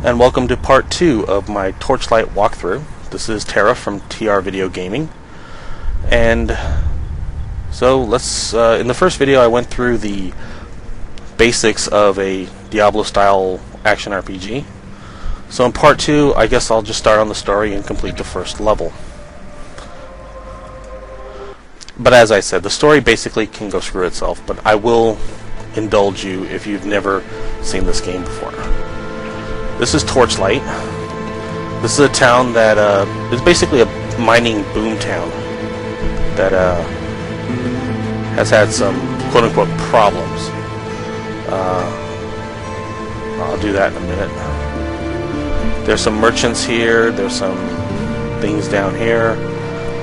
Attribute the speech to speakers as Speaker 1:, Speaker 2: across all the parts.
Speaker 1: And welcome to part 2 of my Torchlight walkthrough. This is Terra from TRVideoGaming. And so let's, in the first video I went through the basics of a Diablo-style action RPG. So in part 2, I guess I'll just start on the story and complete the first level. But as I said, the story basically can go screw itself, but I will indulge you if you've never seen this game before. This is Torchlight. This is a town that is basically a mining boom town that has had some quote-unquote problems. I'll do that in a minute. There's some merchants here. There's some things down here.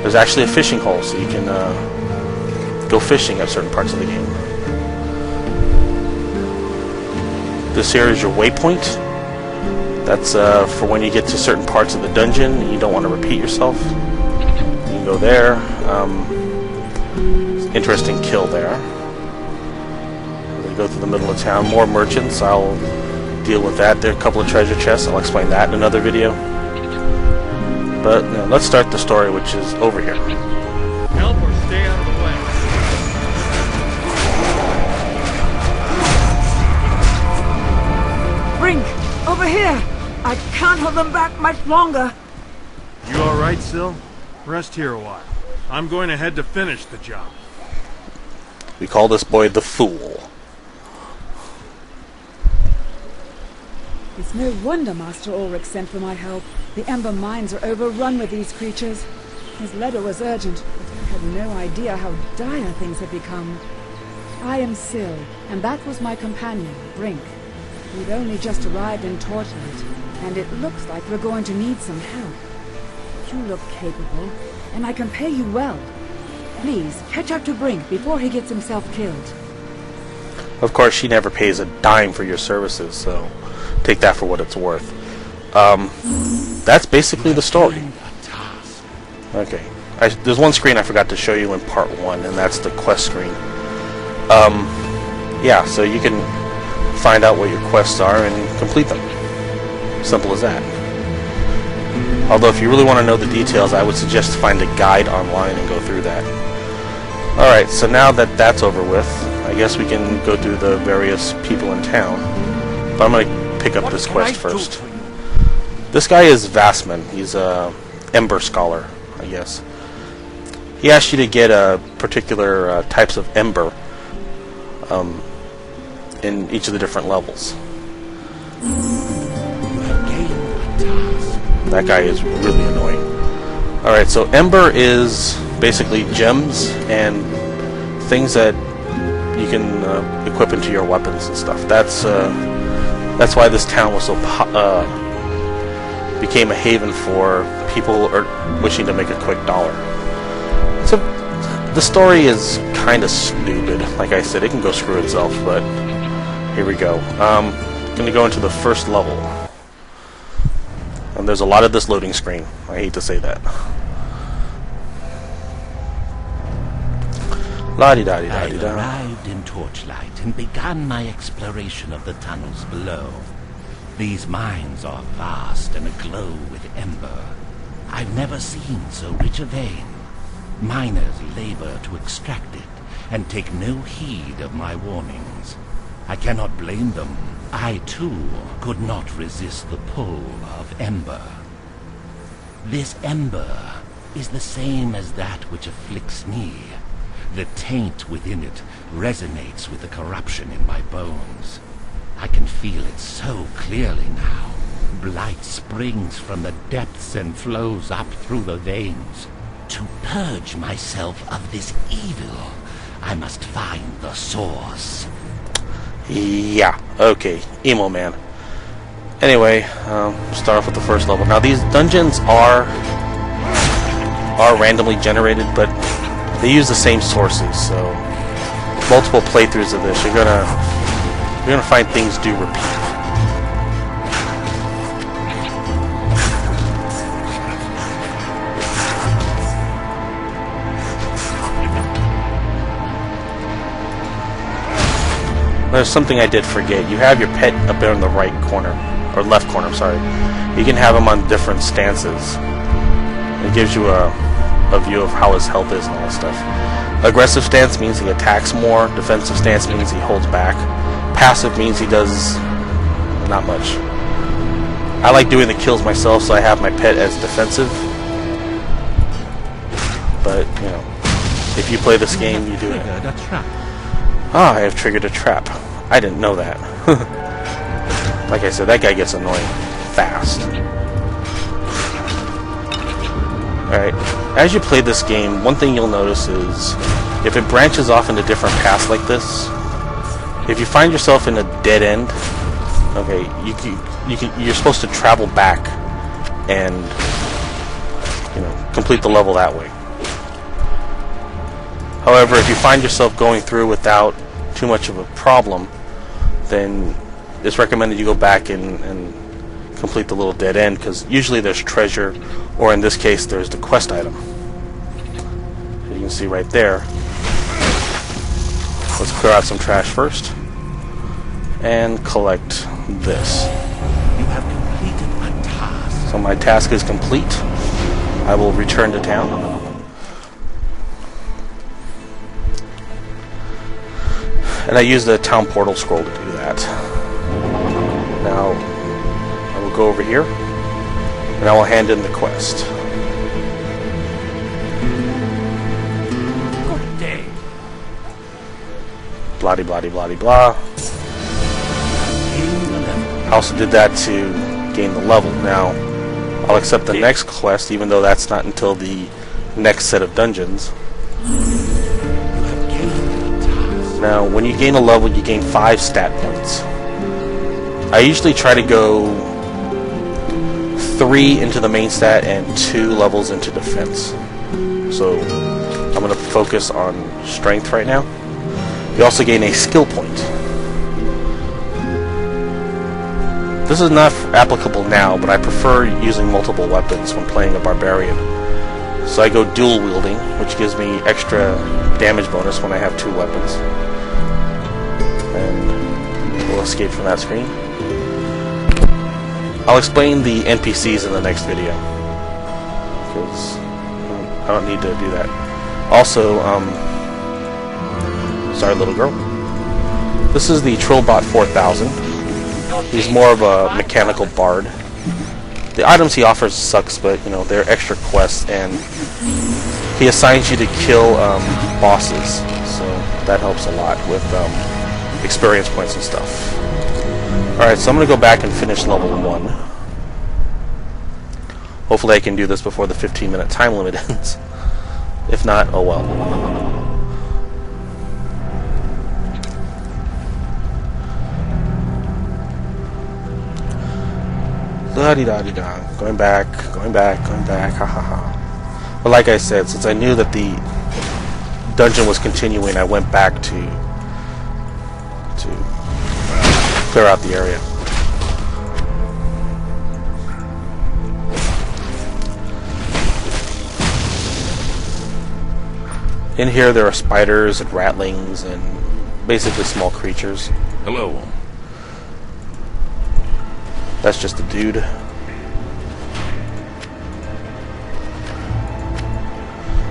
Speaker 1: There's actually a fishing hole, so you can go fishing at certain parts of the game. This here is your waypoint. That's for when you get to certain parts of the dungeon and you don't want to repeat yourself. You can go there. Interesting kill there. We go through the middle of town. More merchants. I'll deal with that. There are a couple of treasure chests. I'll explain that in another video. But let's start the story, which is over here.
Speaker 2: Help or stay out of the way.
Speaker 3: Brink, over here! I can't hold them back much longer.
Speaker 2: You alright, Sil? Rest here a while. I'm going ahead to finish the job.
Speaker 1: We call this boy the Fool.
Speaker 3: It's no wonder Master Ulrich sent for my help. The Ember mines are overrun with these creatures. His letter was urgent, but I had no idea how dire things had become. I am Sil, and that was my companion, Brink. We've only just arrived in Torchlight, and it looks like we're going to need some help. You look capable, and I can pay you well. Please, catch up to Brink before he gets himself killed.
Speaker 1: Of course, she never pays a dime for your services, so take that for what it's worth. That's basically the story. Okay. There's one screen I forgot to show you in part 1, and that's the quest screen. Yeah, so you can find out what your quests are and complete them. Simple as that. Although if you really want to know the details, I would suggest to find a guide online and go through that. Alright, so now that that's over with, I guess we can go through the various people in town. But I'm going to pick up this quest first. This guy is Vassman. He's a Ember Scholar, I guess. He asks you to get particular types of Ember in each of the different levels. That guy is really annoying. Alright, so Ember is basically gems and things that you can equip into your weapons and stuff. That's why this town was so became a haven for people wishing to make a quick dollar. So the story is kind of stupid. Like I said, it can go screw itself, but here we go. I'm going to go into the first level. And there's a lot of this loading screen. I hate to say that. La-di-da-di-da-di-da.
Speaker 4: I arrived in Torchlight and began my exploration of the tunnels below. These mines are vast and aglow with ember. I've never seen so rich a vein. Miners labor to extract it and take no heed of my warnings. I cannot blame them. I, too, could not resist the pull of ember. This ember is the same as that which afflicts me. The taint within it resonates with the corruption in my bones. I can feel it so clearly now. Blight springs from the depths and flows up through the veins. To purge myself of this evil, I must find the source.
Speaker 1: Yeah, okay, emo man. Anyway, start off with the first level. Now these dungeons are randomly generated, but they use the same sources, so multiple playthroughs of this, you're gonna find things do repeat. There's something I did forget. You have your pet up there in the right corner. or left corner, I'm sorry, you can have him on different stances. It gives you a view of how his health is and all that stuff. Aggressive stance means he attacks more. Defensive stance means he holds back. Passive means he does not much. I like doing the kills myself, so I have my pet as defensive. But, you know, if you play this game, you do it. Ah, I have triggered a trap. I didn't know that. Like I said, that guy gets annoying fast. Alright, as you play this game, one thing you'll notice is if it branches off into different paths like this, if you find yourself in a dead end, okay, you're supposed to travel back and, you know, complete the level that way. However, if you find yourself going through without too much of a problem, then it's recommended you go back and complete the little dead end, because usually there's treasure, or in this case there's the quest item. So you can see right there. Let's clear out some trash first and collect this.
Speaker 4: You have completed a task.
Speaker 1: So my task is complete. I will return to town. And I use the town portal scroll to do that. Now, I will go over here, and I will hand in the quest.
Speaker 4: Good day.
Speaker 1: Blah blah blah blah blah. I also did that to gain the level. Now, I'll accept the next quest, even though that's not until the next set of dungeons. Now, when you gain a level, you gain 5 stat points. I usually try to go 3 into the main stat and 2 levels into defense. So, I'm going to focus on strength right now. You also gain a skill point. This is not applicable now, but I prefer using multiple weapons when playing a barbarian. So I go dual wielding, which gives me extra damage bonus when I have 2 weapons. And we'll escape from that screen. I'll explain the NPCs in the next video, because I don't need to do that. Also, sorry little girl. This is the Trollbot 4000. He's more of a mechanical bard. The items he offers sucks, but you know, they're extra quests, and he assigns you to kill bosses, so that helps a lot with experience points and stuff. Alright, so I'm going to go back and finish level 1. Hopefully I can do this before the 15-minute time limit ends. If not, oh well. La-di-da-di-da. Going back, ha ha ha. But like I said, since I knew that the dungeon was continuing, I went back to clear out the area. In here there are spiders and ratlings and basically small creatures.
Speaker 4: Hello.
Speaker 1: That's just a dude.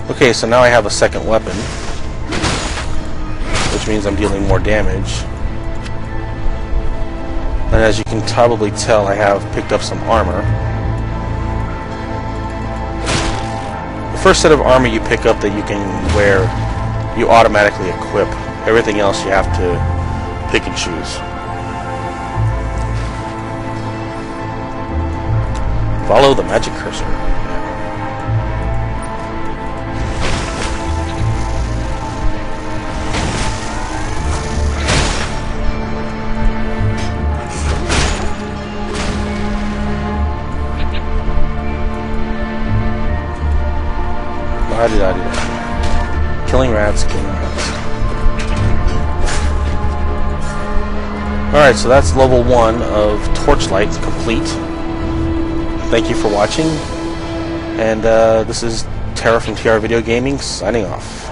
Speaker 1: Okay, so now I have a second weapon, which means I'm dealing more damage. And as you can probably tell, I have picked up some armor. The first set of armor you pick up that you can wear, you automatically equip. Everything else you have to pick and choose. Follow the magic cursor. Killing rats, killing rats. Alright, so that's level 1 of Torchlight complete. Thank you for watching, and this is Terra from TRVideoGaming signing off.